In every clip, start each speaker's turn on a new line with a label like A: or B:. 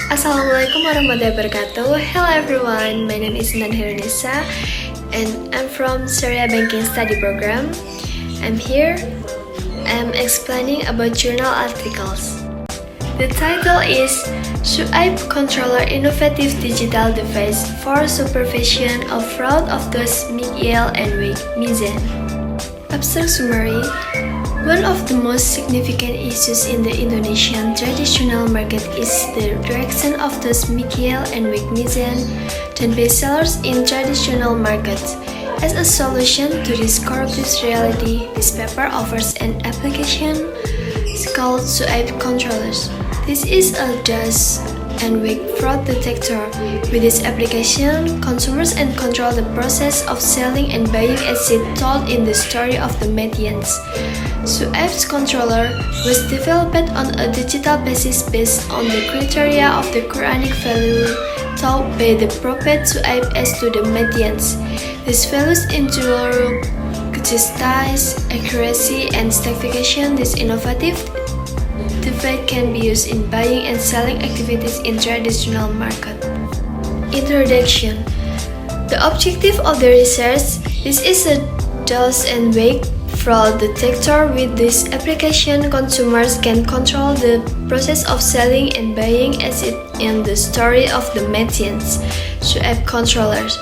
A: Assalamualaikum warahmatullahi wabarakatuh. Hello everyone, my name is Intan Khoirun and I'm from Syria Banking Study Program. I'm here. I'm explaining about journal articles. The title is Shuaib Controller Innovative Digital Device for Supervision of Fraud of those Miguel and Mizan. Abstract summary. One of the most significant issues in the Indonesian traditional market is the reaction of those Miguel and Mizan, the bestsellers in traditional markets. As a solution to this corruptive reality, this paper offers an application called Shuaib Controllers. This is a dust and weak fraud detector. With this application, consumers can control the process of selling and buying as it told in the story of the Medians. Shuaib's controller was developed on a digital basis based on the criteria of the Quranic value taught by the Prophet Shuaib as to the Medians. These values include justice, accuracy, and certification. This innovative device can be used in buying and selling activities in traditional market. Introduction. The objective of the research. This is a dust and weak fraud detector. With this application, consumers can control the process of selling and buying as it in the story of the Medians. Shuaib controllers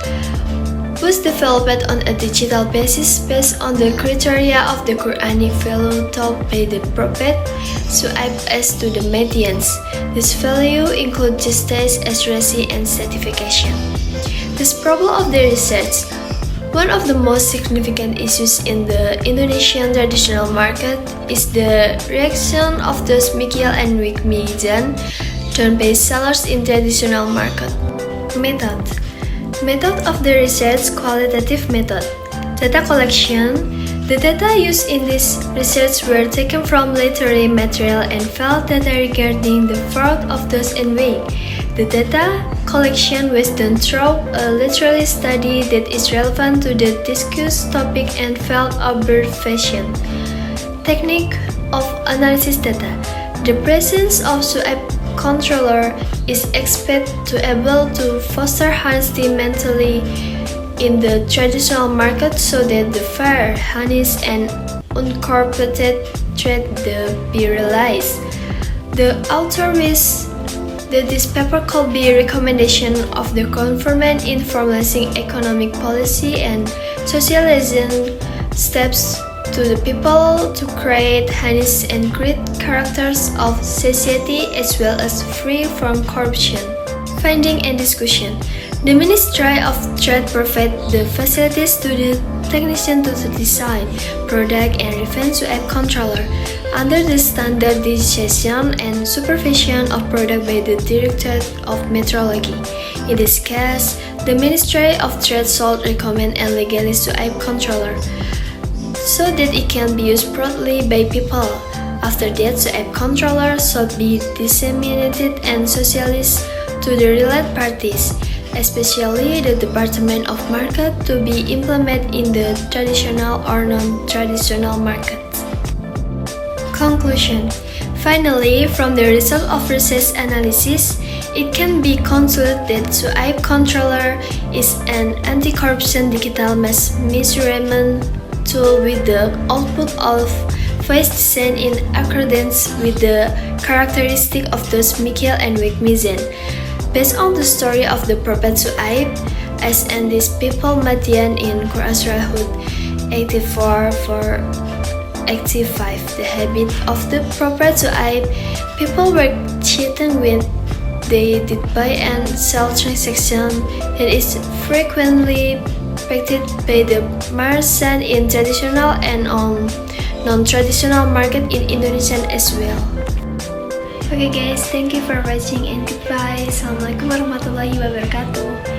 A: was developed on a digital basis based on the criteria of the Quranic value taught by the Prophet Shuaib as to the Medians. This value include justice, accuracy, and certification. This problem of the research. One of the most significant issues in the Indonesian traditional market is the reaction of those Miguel and Mizan, the bestsellers in traditional market. Method of the research. Qualitative method. Data collection. The data used in this research were taken from literary material and felt data regarding the fraud of those in way. The data collection was done through a literary study that is relevant to the discussed topic and felt observation. Technique of analysis data. The presence of Shuaib controller is expected to able to foster honesty mentally in the traditional market so that the fair, honest, and uncorrupted trade be realized. The author wishes that this paper could be a recommendation of the government in formalizing economic policy and socializing steps to the people to create honest and great characters of society as well as free from corruption. Finding and discussion. The Ministry of Trade provides the facilities to the technician to design, product, and refine Shuaib controller under the standardization and supervision of product by the Directorate of Metrology. In this case, the Ministry of Trade should recommend and legalize Shuaib controller so that it can be used broadly by people. After that, Shuaib controller should be disseminated and socialized to the related parties, especially the Department of Market, to be implemented in the traditional or non-traditional markets. Conclusion. Finally, from the result of research analysis, it can be concluded that Shuaib controller is an anti-corruption digital mass measurement tool with the output of face design in accordance with the characteristic of those Miguel and Mizan. Based on the story of the Prophet Shuaib, as and these people Madian in Quran Surah Hud 84-85, the habit of the Prophet Shuaib, people were cheating when they did buy and sell transaction that is frequently practiced by the merchant in traditional and non-traditional market in Indonesia as well. Okay guys, thank you for watching and goodbye. Assalamualaikum warahmatullahi wabarakatuh.